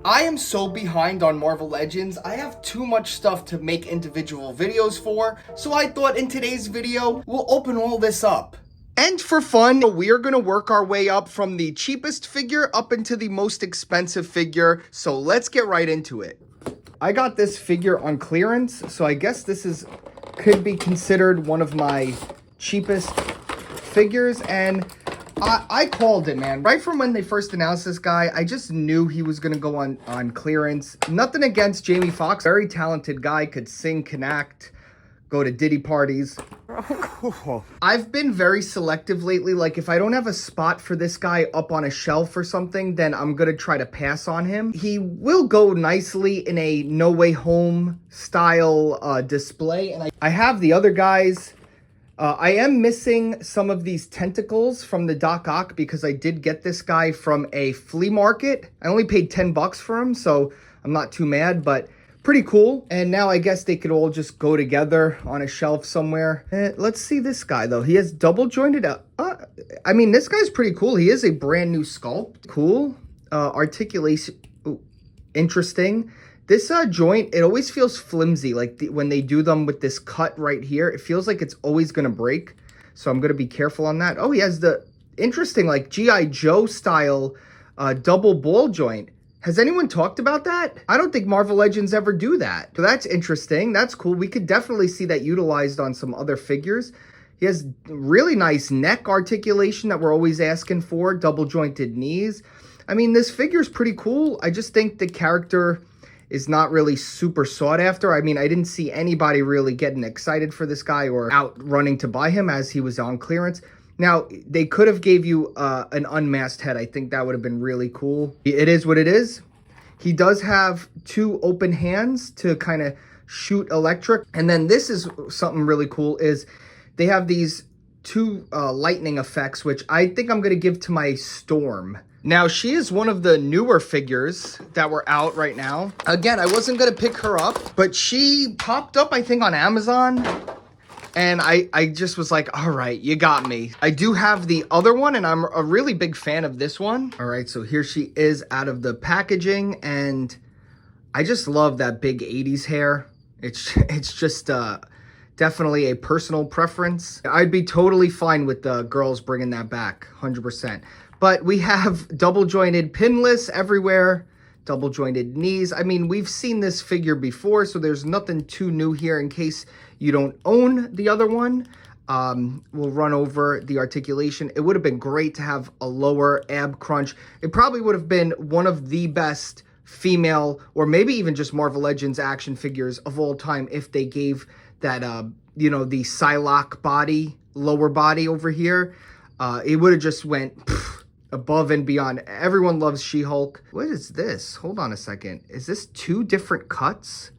I am so behind on Marvel Legends, I have too much stuff to make individual videos for, so I thought in today's video, we'll open all this up. And for fun, we are going to work our way up from the cheapest figure up into the most expensive figure, so let's get right into it. I got this figure on clearance, so I guess this could be considered one of my cheapest figures, and I called it, man. Right from when they first announced this guy, I just knew he was going to go on clearance. Nothing against Jamie Foxx. Very talented guy, could sing, can act, go to Diddy parties. I've been very selective lately. Like, if I don't have a spot for this guy up on a shelf or something, then I'm going to try to pass on him. He will go nicely in a No Way Home style display. And I have the other guys. I am missing some of these tentacles from the Doc Ock because I did get this guy from a flea market. I only paid 10 bucks for him, so I'm not too mad, but pretty cool. And now I guess they could all just go together on a shelf somewhere. Let's see this guy, though. He has double jointed. I mean, this guy's pretty cool. He is a brand new sculpt. Cool. Articulation. Ooh, interesting. This joint, it always feels flimsy. Like when they do them with this cut right here, it feels like it's always going to break. So I'm going to be careful on that. Oh, he has the interesting, like G.I. Joe style double ball joint. Has anyone talked about that? I don't think Marvel Legends ever do that. So that's interesting. That's cool. We could definitely see that utilized on some other figures. He has really nice neck articulation that we're always asking for. Double jointed knees. I mean, this figure is pretty cool. I just think the character is not really super sought after. I mean, I didn't see anybody really getting excited for this guy or out running to buy him as he was on clearance. Now, they could have gave you an unmasked head. I think that would have been really cool. It is what it is. He does have two open hands to kind of shoot electric. And then this is something really cool is they have these two lightning effects, which I think I'm going to give to my Storm. Now, she is one of the newer figures that were out right now. Again, I wasn't going to pick her up, but she popped up, I think, on Amazon. And I just was like, all right, you got me. I do have the other one, and I'm a really big fan of this one. All right, so here she is out of the packaging, and I just love that big 80s hair. It's just definitely a personal preference. I'd be totally fine with the girls bringing that back, 100%. But we have double jointed pinless everywhere, double jointed knees. I mean, we've seen this figure before, so there's nothing too new here in case you don't own the other one. We'll run over the articulation. It would have been great to have a lower ab crunch. It probably would have been one of the best female, or maybe even just Marvel Legends action figures of all time if they gave that, you know, the Psylocke body, lower body over here. It would have just went above and beyond. Everyone loves She-Hulk. What is this? Hold on a second. Is this two different cuts?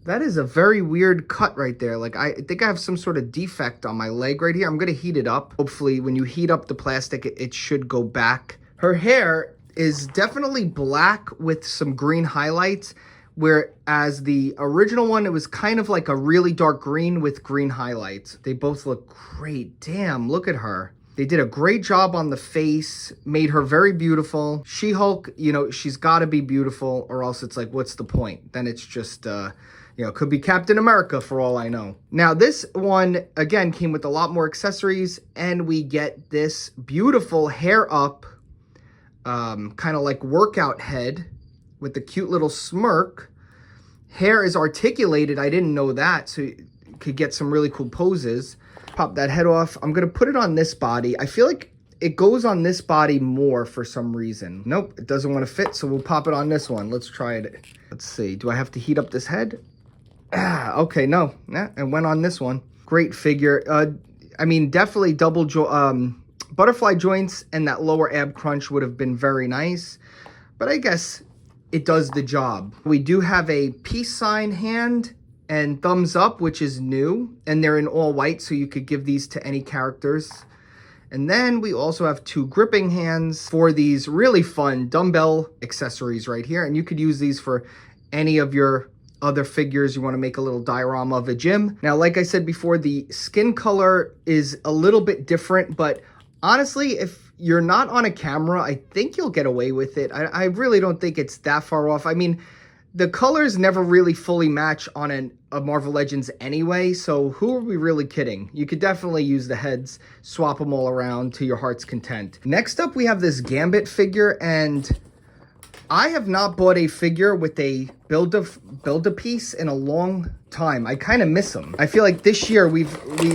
That is a very weird cut right there. Like, I think I have some sort of defect on my leg right here. I'm going to heat it up. Hopefully, when you heat up the plastic, it should go back. Her hair is definitely black with some green highlights, whereas the original one, it was kind of like a really dark green with green highlights. They both look great. Damn, look at her. They did a great job on the face, made her very beautiful. She-Hulk, you know, she's got to be beautiful, or else it's like, what's the point? Then it's just, you know, could be Captain America for all I know. Now, this one, again, came with a lot more accessories, and we get this beautiful hair up, kind of like workout head with the cute little smirk. Hair is articulated. I didn't know that, so you could get some really cool poses. Pop that head off. I'm going to put it on this body. I feel like it goes on this body more for some reason. Nope, it doesn't want to fit, so we'll pop it on this one. Let's try it. Let's see. Do I have to heat up this head? Okay, no. Nah, it went on this one. Great figure. I mean, definitely butterfly joints and that lower ab crunch would have been very nice. But I guess it does the job. We do have a peace sign hand and thumbs up, which is new, and they're in all white, so you could give these to any characters. And then we also have two gripping hands for these really fun dumbbell accessories right here, and you could use these for any of your other figures you want to make a little diorama of a gym. Now, like I said before, the skin color is a little bit different, but honestly, if you're not on a camera, I think you'll get away with it. I really don't think it's that far off. I mean, the colors never really fully match on a Marvel Legends anyway, so who are we really kidding? You could definitely use the heads, swap them all around to your heart's content. Next up, we have this Gambit figure, and I have not bought a figure with a build-a-piece in a long time. I kind of miss them. I feel like this year we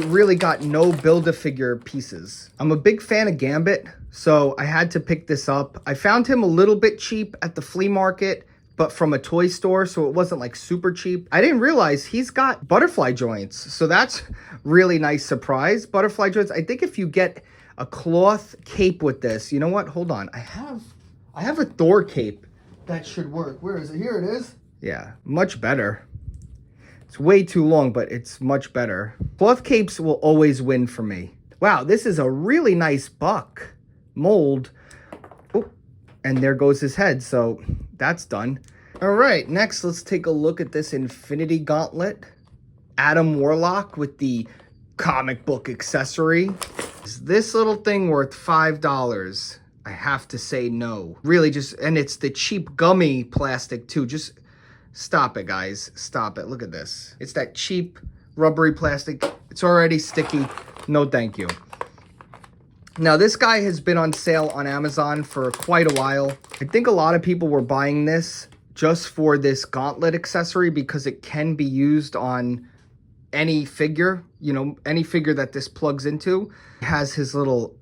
really got no build-a-figure pieces. I'm a big fan of Gambit, so I had to pick this up. I found him a little bit cheap at the flea market, but from a toy store, so it wasn't like super cheap. I didn't realize he's got butterfly joints, so that's really nice surprise. Butterfly joints. I think if you get a cloth cape with this, you know what? Hold on. I have a Thor cape that should work. Where is it? Here it is. Yeah, much better. It's way too long, but it's much better. Cloth capes will always win for me. Wow, this is a really nice buck mold. Oh, and there goes his head, so that's done. All right, next let's take a look at this Infinity Gauntlet. Adam Warlock with the comic book accessory. Is this little thing worth $5? I have to say no. Really just, and it's the cheap gummy plastic too. Just stop it, guys. Stop it. Look at this. It's that cheap rubbery plastic. It's already sticky. No, thank you. Now, this guy has been on sale on Amazon for quite a while. I think a lot of people were buying this just for this gauntlet accessory because it can be used on any figure, you know, any figure that this plugs into. It has his little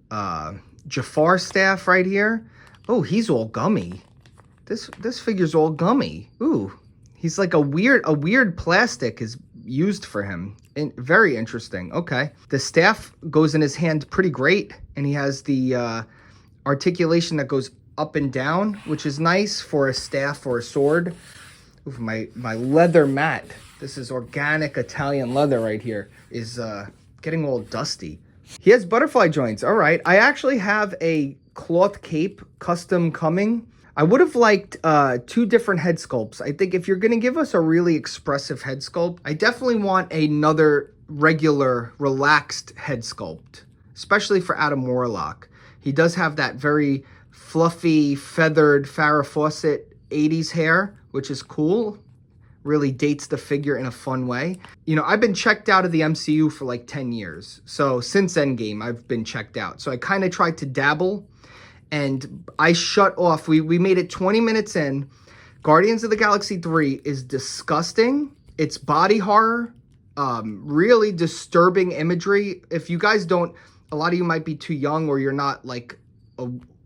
Jafar staff right here. Oh, he's all gummy. This figure's all gummy. Ooh, he's like a weird plastic is used for him. And very interesting. Okay. The staff goes in his hand pretty great, and he has the articulation that goes up and down, which is nice for a staff or a sword. Ooh, my leather mat. This is organic Italian leather right here. Is getting all dusty. He has butterfly joints. All right. I actually have a cloth cape custom coming. I would have liked 2 different head sculpts. I think if you're going to give us a really expressive head sculpt, I definitely want another regular, relaxed head sculpt, especially for Adam Warlock. He does have that very fluffy, feathered Farrah Fawcett 80s hair, which is cool. Really dates the figure in a fun way. You know, I've been checked out of the MCU for like 10 years. So since Endgame, I've been checked out. So I kind of tried to dabble, and I shut off. We made it 20 minutes in. Guardians of the Galaxy 3 is disgusting. It's body horror, really disturbing imagery. If you guys don't, a lot of you might be too young or you're not like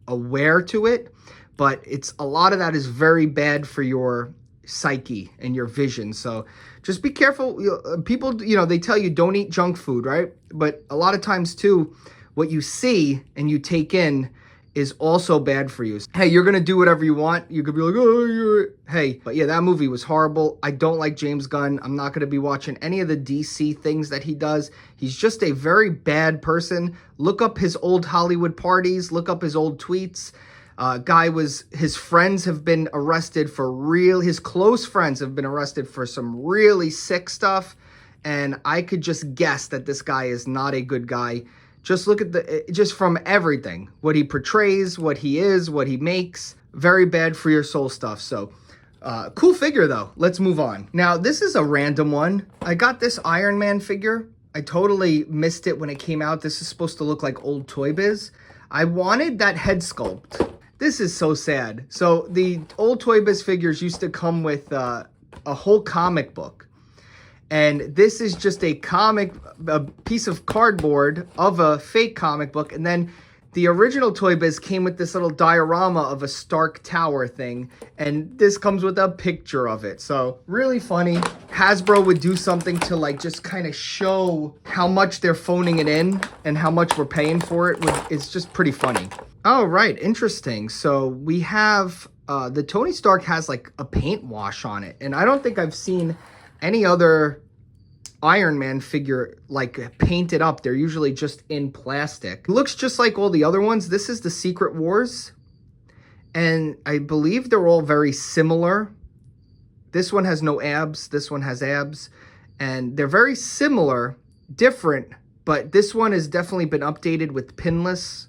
aware to it, but it's a lot of that is very bad for your psyche and your vision. So just be careful. People, you know, they tell you don't eat junk food, right? But a lot of times too, what you see and you take in is also bad for you. Hey, you're gonna do whatever you want. You could be like, oh, hey, but yeah, that movie was horrible. I don't like James Gunn. I'm not gonna be watching any of the DC things that he does. He's just a very bad person. Look up his old Hollywood parties. Look up his old tweets. His friends have been arrested for his close friends have been arrested for some really sick stuff. And I could just guess that this guy is not a good guy. Just look at just from everything, what he portrays, what he is, what he makes, very bad for your soul stuff. So cool figure though. Let's move on. Now, this is a random one. I got this Iron Man figure. I totally missed it when it came out. This is supposed to look like old Toy Biz. I wanted that head sculpt. This is so sad. So the old Toy Biz figures used to come with a whole comic book. And this is just a piece of cardboard of a fake comic book. And then the original Toy Biz came with this little diorama of a Stark Tower thing. And this comes with a picture of it. So really funny. Hasbro would do something to like just kind of show how much they're phoning it in and how much we're paying for it. It's just pretty funny. All right, interesting. So we have the Tony Stark has like a paint wash on it. And I don't think I've seen any other Iron Man figure like painted up. They're usually just in plastic. It looks just like all the other ones. This is the Secret Wars, and I believe they're all very similar. This one has no abs, this one has abs, and they're very similar, different, but this one has definitely been updated with pinless.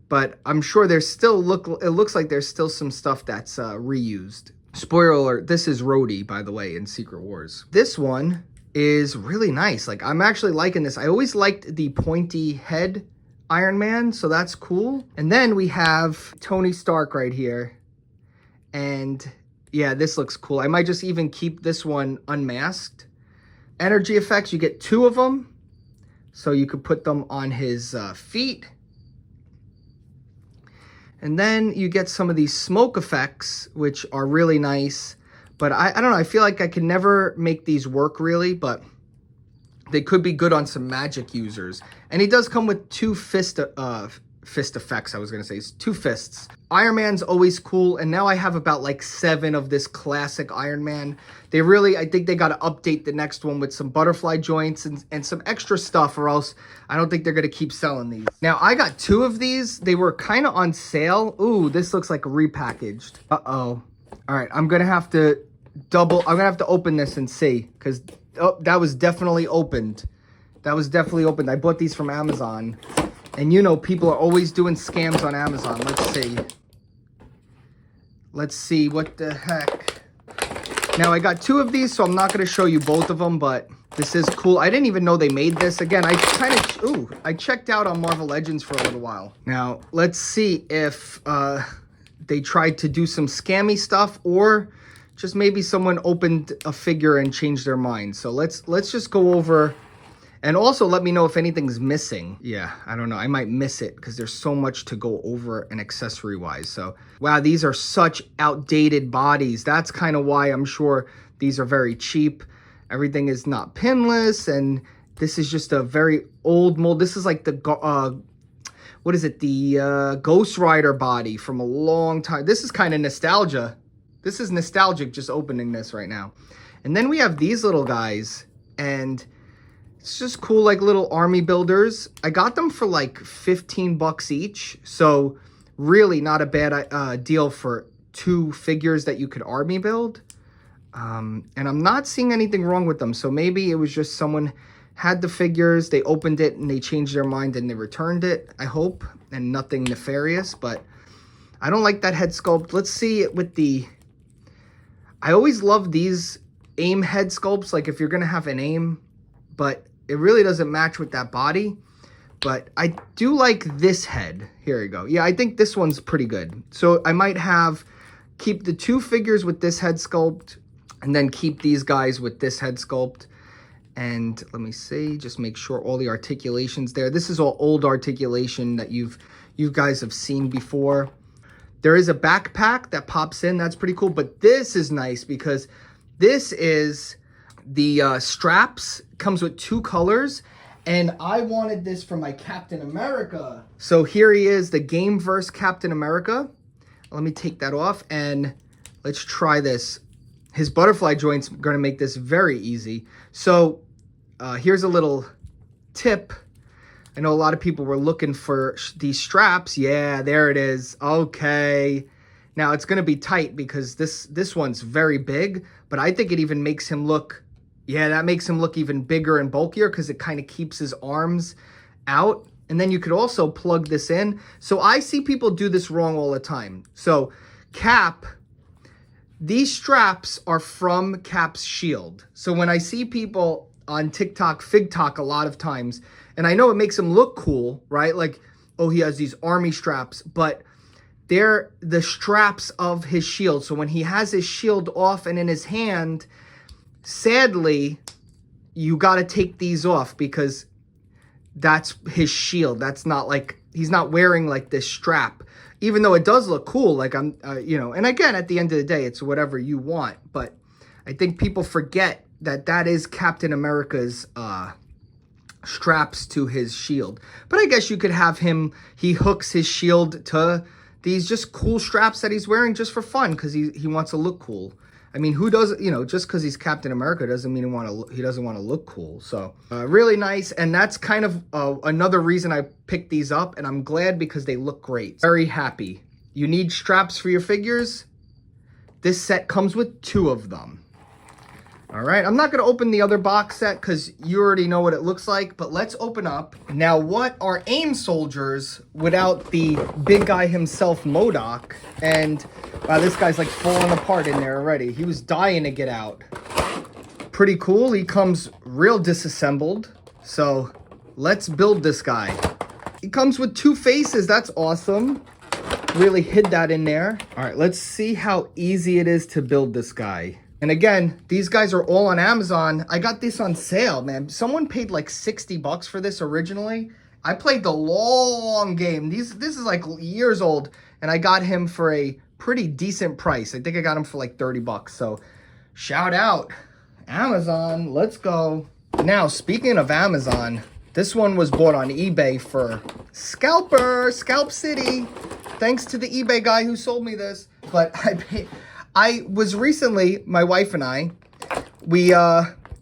but I'm sure there's still it looks like there's still some stuff that's reused. Spoiler alert, this is Rhodey, by the way, in Secret Wars. This one is really nice. Like, I'm actually liking this. I always liked the pointy head Iron Man, so that's cool. And then we have Tony Stark right here. And yeah, this looks cool. I might just even keep this one unmasked. Energy effects, you get 2 of them. So you could put them on his feet. And then you get some of these smoke effects, which are really nice. But I don't know, I feel like I can never make these work really, but they could be good on some magic users. And he does come with 2 fist effects, I was going to say. 2 fists. Iron Man's always cool, and now I have about like 7 of this classic Iron Man. They really, I think they got to update the next one with some butterfly joints and some extra stuff, or else I don't think they're going to keep selling these. Now, I got 2 of these. They were kind of on sale. Ooh, this looks like repackaged. Uh-oh. All right, I'm going to have to open this and see, because that was definitely opened. That was definitely opened. I bought these from Amazon. And you know, people are always doing scams on Amazon. Let's see. Let's see, what the heck. Now, I got 2 of these, so I'm not going to show you both of them, but this is cool. I didn't even know they made this. Again, I checked out on Marvel Legends for a little while. Now, let's see if they tried to do some scammy stuff, or just maybe someone opened a figure and changed their mind. So let's just go over. And also let me know if anything's missing. Yeah, I don't know. I might miss it because there's so much to go over and accessory-wise. So, wow, these are such outdated bodies. That's kind of why I'm sure these are very cheap. Everything is not pinless, and this is just a very old mold. This is like the, what is it? The Ghost Rider body from a long time. This is kind of nostalgia. This is nostalgic just opening this right now. And then we have these little guys, and it's just cool, like little army builders. I got them for like 15 bucks each. So really not a bad deal for 2 figures that you could army build. And I'm not seeing anything wrong with them. So maybe it was just someone had the figures, they opened it and they changed their mind and they returned it, I hope. And nothing nefarious, but I don't like that head sculpt. Let's see it with the, I always love these AIM head sculpts. Like if you're going to have an AIM, but it really doesn't match with that body. But I do like this head. Here we go. Yeah, I think this one's pretty good. So I might keep the 2 figures with this head sculpt, and then keep these guys with this head sculpt. And let me see, just make sure all the articulation's there. This is all old articulation that you guys have seen before. There is a backpack that pops in. That's pretty cool. But this is nice because this is the straps. Comes with 2 colors, and I wanted this for my Captain America. So here he is, the Gameverse Captain America. Let me take that off, and let's try this. His butterfly joint's going to make this very easy. So here's a little tip. I know a lot of people were looking for these straps. Yeah, there it is. Okay. Now it's going to be tight because this one's very big, but I think it even makes him look, yeah, that makes him look even bigger and bulkier because it kind of keeps his arms out. And then you could also plug this in. So I see people do this wrong all the time. So Cap, these straps are from Cap's shield. So when I see people on TikTok, FigTok a lot of times, and I know it makes him look cool, right? Like, oh, he has these army straps, but they're the straps of his shield. So when he has his shield off and in his hand, sadly, you got to take these off because that's his shield. That's not like, he's not wearing like this strap, even though it does look cool. Like I'm, and again, at the end of the day, it's whatever you want. But I think people forget that that is Captain America's straps to his shield. But I guess you could have him, he hooks his shield to these just cool straps that he's wearing just for fun because he wants to look cool. I mean, who does, just because he's Captain America doesn't mean he doesn't want to look cool. So really nice. And that's kind of another reason I picked these up. And I'm glad because they look great. Very happy. You need straps for your figures. This set comes with 2 of them. All right, I'm not going to open the other box set because you already know what it looks like, but let's open up. Now, what are AIM soldiers without the big guy himself, MODOK? And wow, this guy's like falling apart in there already. He was dying to get out. Pretty cool. He comes real disassembled. So let's build this guy. He comes with 2 faces. That's awesome. Really hid that in there. All right, let's see how easy it is to build this guy. And again, these guys are all on Amazon. I got this on sale, man. Someone paid like 60 bucks for this originally. I played the long game. This is like years old, and I got him for a pretty decent price. I think I got him for like 30 bucks. So shout out Amazon. Let's go. Now, speaking of Amazon, this one was bought on eBay for Scalp City. Thanks to the eBay guy who sold me this. But I was recently, my wife and I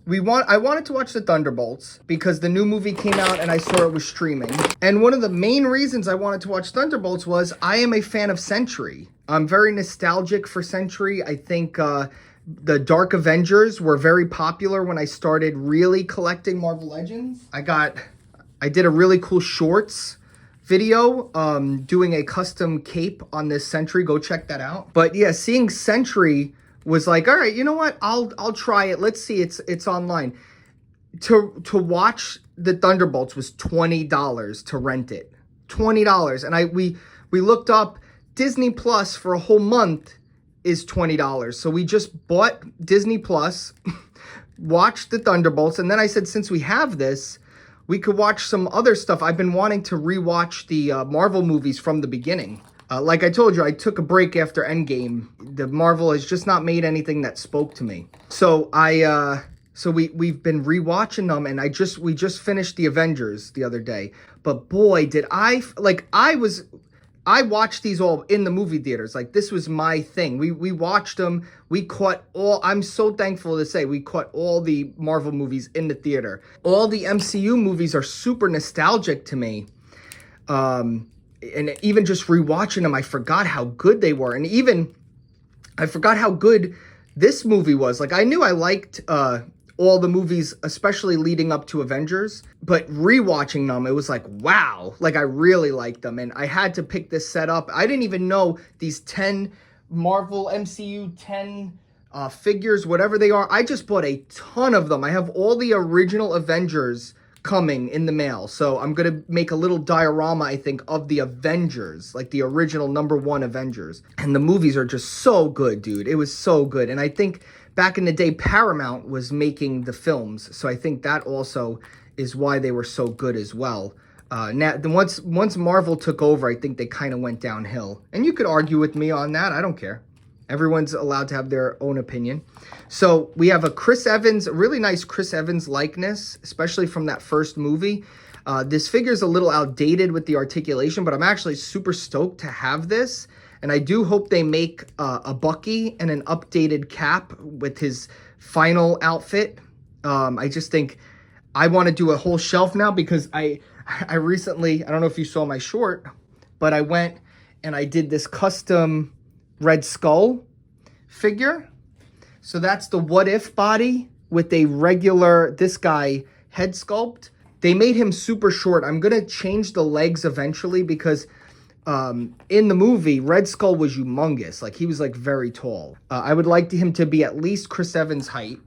wanted to watch the Thunderbolts because the new movie came out and I saw it was streaming. And one of the main reasons I wanted to watch Thunderbolts was I am a fan of Sentry. I'm very nostalgic for Sentry. I think the Dark Avengers were very popular when I started really collecting Marvel Legends. I did a really cool shorts video doing a custom cape on this Sentry. Go check that out. But yeah, seeing Sentry was like, all right, you know what? I'll try it. Let's see. It's online. To watch the Thunderbolts was $20 to rent it. $20. And we looked up Disney Plus for a whole month is $20. So we just bought Disney Plus, watched the Thunderbolts, and then I said, since we have this, we could watch some other stuff. I've been wanting to rewatch the Marvel movies from the beginning. Like I told you, I took a break after Endgame. The Marvel has just not made anything that spoke to me. So we've been rewatching them, and we just finished the Avengers the other day. But boy, did I watched these all in the movie theaters. Like, this was my thing. We watched them. We caught all, I'm so thankful to say, we caught all the Marvel movies in the theater. All the MCU movies are super nostalgic to me. And even just rewatching them, I forgot how good they were. And even, I forgot how good this movie was. Like, I knew I liked all the movies, especially leading up to Avengers, but rewatching them, it was like, wow, like I really liked them. And I had to pick this set up. I didn't even know these 10 Marvel MCU 10 figures, whatever they are. I just bought a ton of them. I have all the original Avengers coming in the mail. So I'm going to make a little diorama, I think, of the Avengers, like the original #1 Avengers. And the movies are just so good, dude. It was so good. And I think back in the day, Paramount was making the films. So I think that also is why they were so good as well. Now, once Marvel took over, I think they kind of went downhill. And you could argue with me on that. I don't care. Everyone's allowed to have their own opinion. So we have a Chris Evans, a really nice Chris Evans likeness, especially from that first movie. This figure is a little outdated with the articulation, but I'm actually super stoked to have this. And I do hope they make a Bucky and an updated Cap with his final outfit. I just think I want to do a whole shelf now because I recently, I don't know if you saw my short, but I went and I did this custom Red Skull figure. So that's the What If body with a regular, this guy, head sculpt. They made him super short. I'm going to change the legs eventually because in the movie, Red Skull was humongous. Like, he was like very tall. I would like him to be at least Chris Evans' height.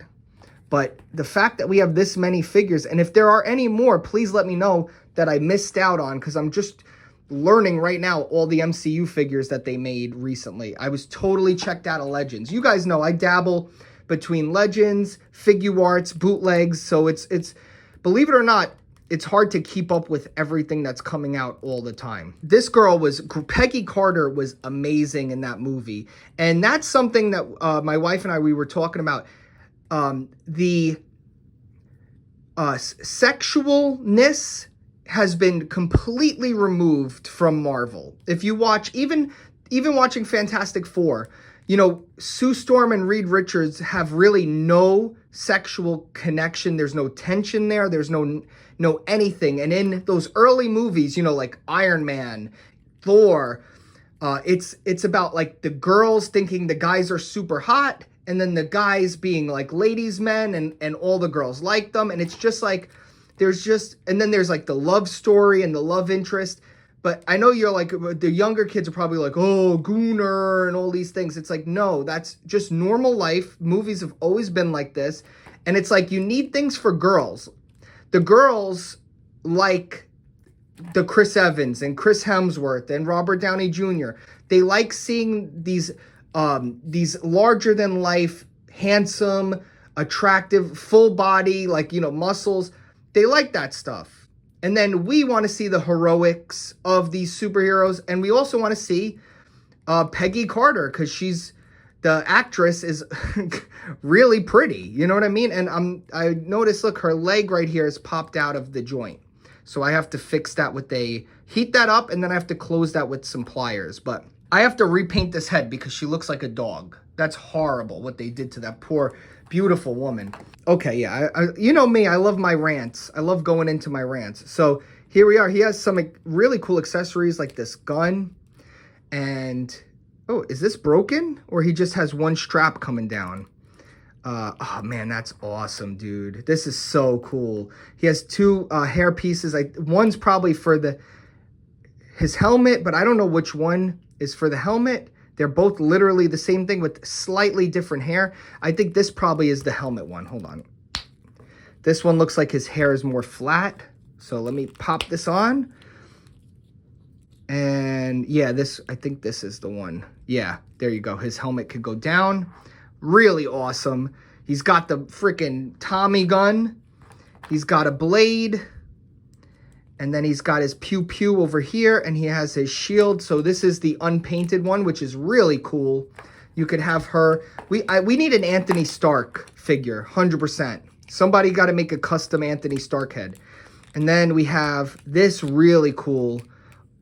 But the fact that we have this many figures, and if there are any more, please let me know that I missed out on, because I'm just learning right now all the MCU figures that they made recently. I was totally checked out of Legends. You guys know I dabble between Legends, Figuarts, bootlegs, so it's believe it or not, it's hard to keep up with everything that's coming out all the time. This girl Peggy Carter was amazing in that movie. And that's something that my wife and I, we were talking about. The sexualness has been completely removed from Marvel. If you watch, even watching Fantastic Four, you know, Sue Storm and Reed Richards have really no sexual connection. There's no tension there. There's no anything. And in those early movies, you know, like Iron Man, Thor, it's about like the girls thinking the guys are super hot, and then the guys being like ladies' men, and all the girls like them. And it's just like, and then there's like the love story and the love interest. But I know you're like, the younger kids are probably like, oh, Gooner and all these things. It's like, no, that's just normal life. Movies have always been like this. And it's like, you need things for girls. The girls like the Chris Evans and Chris Hemsworth and Robert Downey Jr. They like seeing these larger than life, handsome, attractive, full body, like, you know, muscles. They like that stuff. And then we want to see the heroics of these superheroes. And we also want to see Peggy Carter, because the actress is really pretty. You know what I mean? And I noticed, look, her leg right here is popped out of the joint. So I have to fix that heat that up, and then I have to close that with some pliers. But I have to repaint this head because she looks like a dog. That's horrible what they did to that poor, beautiful woman. Okay, yeah, you know me, I love my rants. I love going into my rants. So here we are. He has some really cool accessories like this gun. And, oh, is this broken? Or he just has one strap coming down? Oh, man, that's awesome, dude. This is so cool. He has two hair pieces. One's probably for his helmet, but I don't know which one is for the helmet. They're both literally the same thing with slightly different hair. I think this probably is the helmet one. Hold on. This one looks like his hair is more flat. So let me pop this on. And yeah, I think this is the one. Yeah, there you go. His helmet could go down. Really awesome. He's got the freaking Tommy gun. He's got a blade. And then he's got his pew-pew over here, and he has his shield. So this is the unpainted one, which is really cool. You could have her. We need an Anthony Stark figure, 100%. Somebody got to make a custom Anthony Stark head. And then we have this really cool.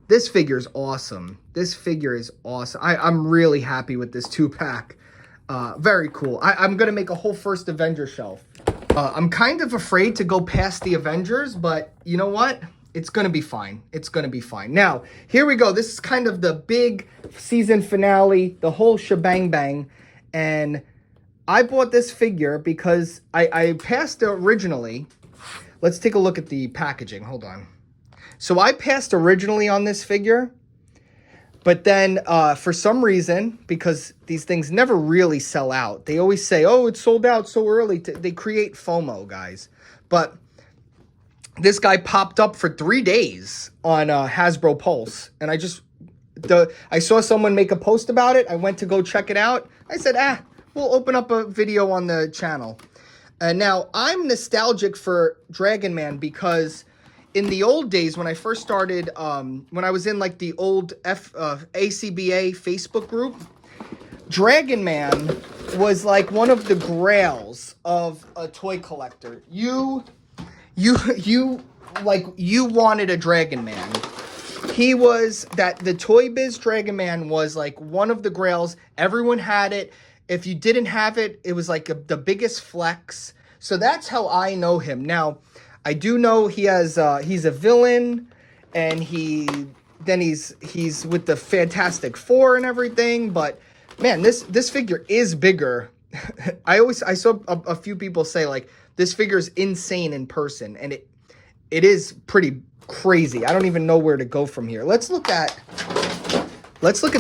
This figure is awesome. This figure is awesome. I'm really happy with this 2-pack. Very cool. I'm going to make a whole first Avenger shelf. I'm kind of afraid to go past the Avengers, but you know what? It's going to be fine. It's going to be fine. Now, here we go. This is kind of the big season finale, the whole shebang bang. And I bought this figure because I passed originally. Let's take a look at the packaging. Hold on. So I passed originally on this figure. But then for some reason, because these things never really sell out, they always say, oh, it's sold out so early. They create FOMO, guys. But this guy popped up for 3 days on Hasbro Pulse. And I saw someone make a post about it. I went to go check it out. I said, we'll open up a video on the channel. And now I'm nostalgic for Dragon Man because in the old days when I first started, when I was in like the old ACBA Facebook group, Dragon Man was like one of the grails of a toy collector. You wanted a Dragon Man. The Toy Biz Dragon Man was like one of the grails. Everyone had it. If you didn't have it, it was like the biggest flex. So that's how I know him. Now, I do know he's a villain, and he's with the Fantastic Four and everything. But man, this figure is bigger. I saw a few people say like this figure is insane in person, and it is pretty crazy. I don't even know where to go from here. Let's look at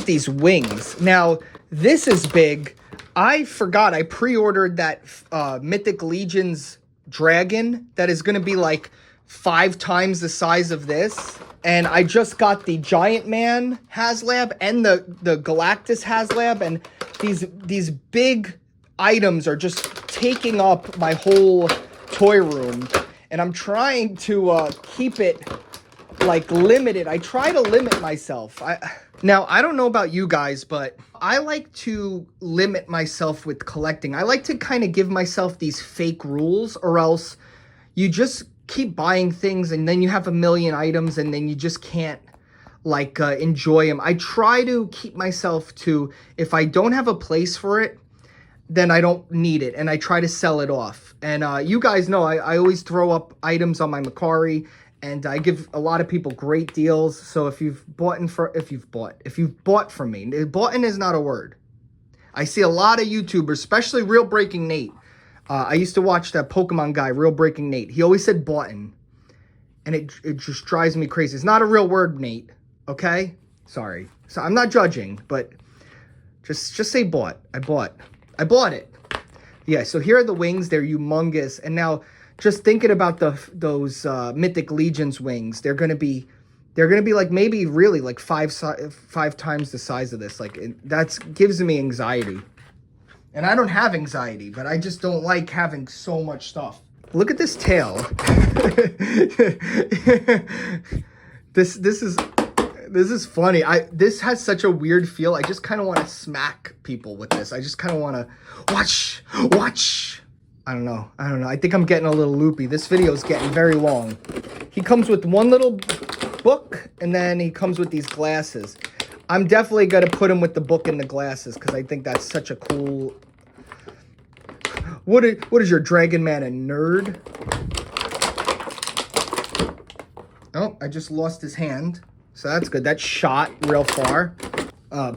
these wings. Now, this is big. I forgot I pre-ordered that Mythic Legions dragon that is going to be like 5 times the size of this. And I just got the Giant Man HasLab and the Galactus HasLab. And these big items are just taking up my whole toy room. And I'm trying to keep it like limited. I try to limit myself. Now, I don't know about you guys, but I like to limit myself with collecting. I like to kind of give myself these fake rules, or else you just keep buying things and then you have a million items and then you just can't like enjoy them. I try to keep myself to, if I don't have a place for it, then I don't need it, and I try to sell it off. And you guys know I always throw up items on my Macari, and I give a lot of people great deals. So if you've bought from me, bought is not a word. I see a lot of YouTubers, especially Real Breaking Nate. I used to watch that Pokemon guy, Real Breaking Nate. He always said button. And it just drives me crazy. It's not a real word, Nate. Okay? Sorry. So I'm not judging, but just say bought. I bought it. Yeah, so here are the wings. They're humongous. And now just thinking about those Mythic Legions wings, they're gonna be like maybe really like five times the size of this. Like that gives me anxiety. And I don't have anxiety, but I just don't like having so much stuff. Look at this tail. This is funny. This has such a weird feel. I just kind of want to smack people with this. I just kind of want to watch. I don't know. I think I'm getting a little loopy. This video is getting very long. He comes with one little book, and then he comes with these glasses. I'm definitely going to put him with the book and the glasses because I think that's such a cool... What is your Dragon Man, a nerd? Oh, I just lost his hand. So that's good. That shot real far.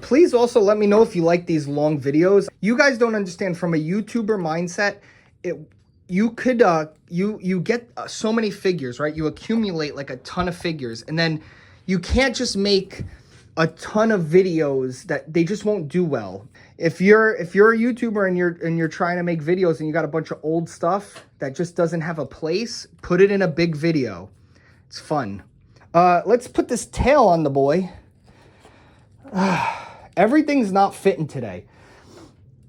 Please also let me know if you like these long videos. You guys don't understand from a YouTuber mindset. You could you get so many figures, right? You accumulate like a ton of figures, and then you can't just make a ton of videos that they just won't do well. If you're a YouTuber and you're trying to make videos and you got a bunch of old stuff that just doesn't have a place, put it in a big video. It's fun. Let's put this tail on the boy. Everything's not fitting today.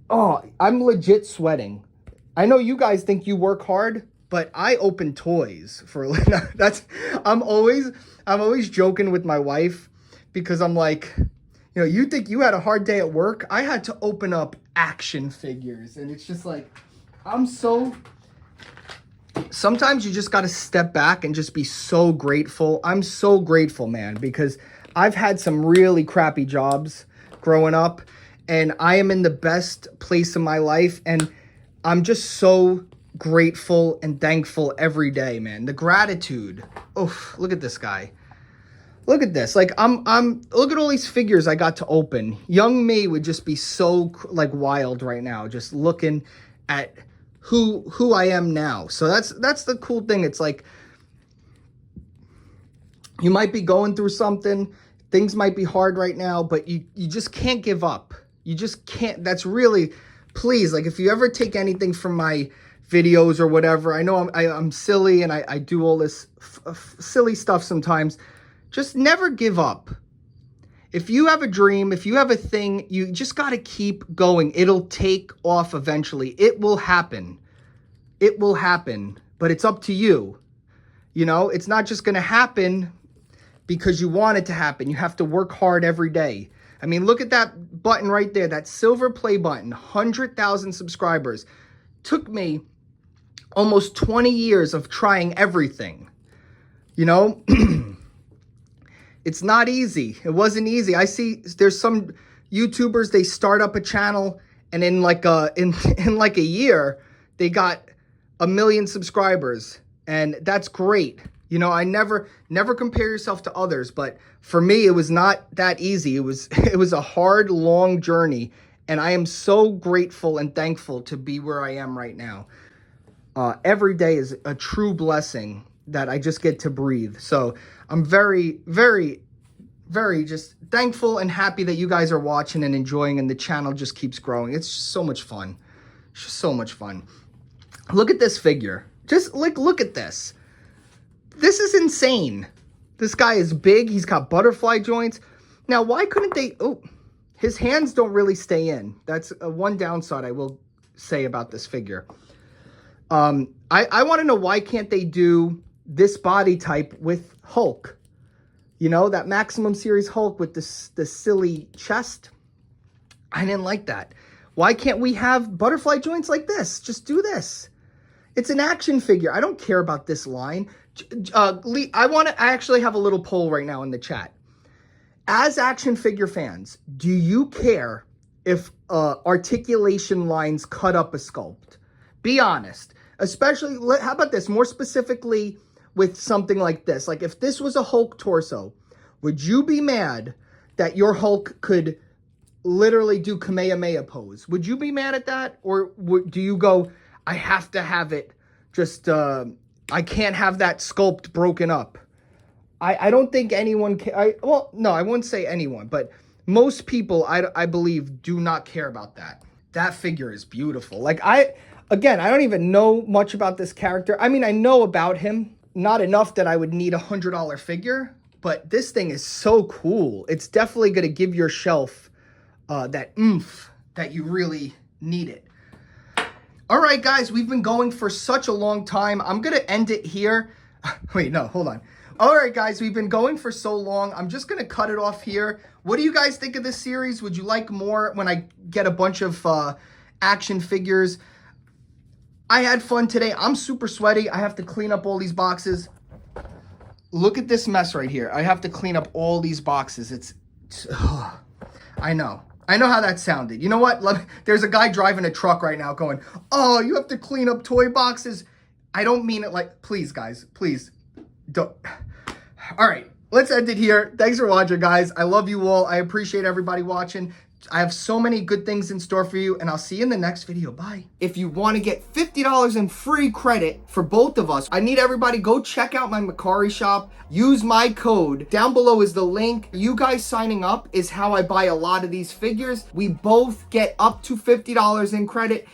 Oh, I'm legit sweating. I know you guys think you work hard, but I open toys for I'm always joking with my wife because I'm like, you know, you think you had a hard day at work? I had to open up action figures, and it's just like, sometimes you just got to step back and just be so grateful. I'm so grateful, man, because I've had some really crappy jobs growing up, and I am in the best place in my life, and I'm just so grateful and thankful every day, man. The gratitude. Oof, look at this guy. Look at this. Like look at all these figures I got to open. Young me would just be so like wild right now, just looking at who I am now. So that's the cool thing. It's like you might be going through something, things might be hard right now, but you just can't give up. You just can't. That's really, please, like if you ever take anything from my videos or whatever, I know I'm silly and I do all this silly stuff sometimes. Just never give up. If you have a dream, if you have a thing, you just got to keep going. It'll take off eventually. It will happen. It will happen, but it's up to you. You know, it's not just going to happen because you want it to happen. You have to work hard every day. I mean, look at that button right there, that silver play button, 100,000 subscribers. Took me almost 20 years of trying everything. You know, it's not easy. It wasn't easy. I see there's some YouTubers, they start up a channel and in like a year, they got 1 million subscribers, and that's great. You know, I never compare yourself to others, but for me, it was not that easy. It was a hard, long journey, and I am so grateful and thankful to be where I am right now. Every day is a true blessing that I just get to breathe. So I'm very, very, very just thankful and happy that you guys are watching and enjoying, and the channel just keeps growing. It's just so much fun. It's just so much fun. Look at this figure. Just look at this. This is insane. This guy is big. He's got butterfly joints. Now, why couldn't they... Oh, his hands don't really stay in. That's one downside I will say about this figure. I want to know, why can't they do this body type with Hulk? You know, that Maximum Series Hulk with the silly chest. I didn't like that. Why can't we have butterfly joints like this? Just do this. It's an action figure. I don't care about this line. I actually have a little poll right now in the chat. As action figure fans, do you care if articulation lines cut up a sculpt? Be honest. Especially, how about this? More specifically with something like this. Like if this was a Hulk torso, would you be mad that your Hulk could literally do Kamehameha pose. Would you be mad at that? Or do you go, I have to have it just, I can't have that sculpt broken up? I don't think anyone can, well, no, I wouldn't say anyone, but most people, I believe, do not care about that. That figure is beautiful. Like, again, I don't even know much about this character. I mean, I know about him, not enough that I would need a $100 figure, but this thing is so cool. It's definitely going to give your shelf that oomph that you really need it. All right, guys, we've been going for such a long time. I'm going to end it here. Wait, no, hold on. All right, guys, we've been going for so long. I'm just going to cut it off here. What do you guys think of this series? Would you like more when I get a bunch of action figures? I had fun today. I'm super sweaty. I have to clean up all these boxes. Look at this mess right here. I have to clean up all these boxes. I know. I know how that sounded. You know what? There's a guy driving a truck right now going, oh, you have to clean up toy boxes. I don't mean it like, please, guys, please. Don't. All right, let's end it here. Thanks for watching, guys. I love you all. I appreciate everybody watching. I have so many good things in store for you, and I'll see you in the next video. Bye. If you want to get $50 in free credit for both of us, I need everybody go check out my Mercari shop. Use my code. Down below is the link. You guys signing up is how I buy a lot of these figures. We both get up to $50 in credit.